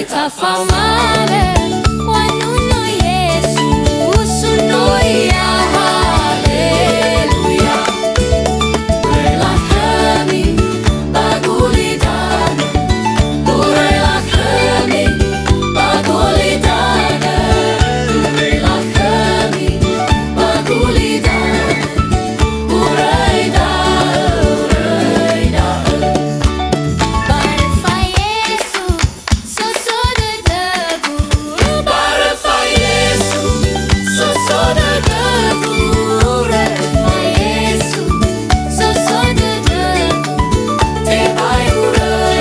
Famale, wanuno Yesu, sunoia, haleluya. Rela kami pagulitan, rela kami pagulitan, rela kami pagulitan, uraida, uraida. Barfa Yesu, soso de debu. Barfa Yesu, soso de debu. Barfa Yesu, soso de debu. Te pai urai,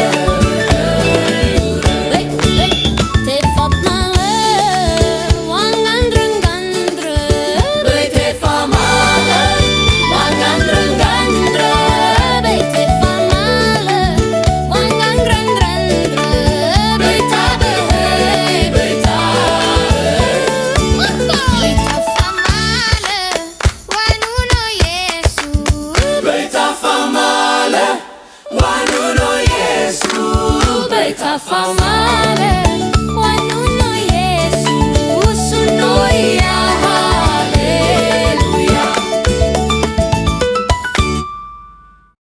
urai. Te famale, wangandrengandre. Te famale, wangandrengandre. Te famale, wangandrengandre. Beta behei, beta famale, wanuno Yesu. Beta famale, wanuno Yesu. Beta famale.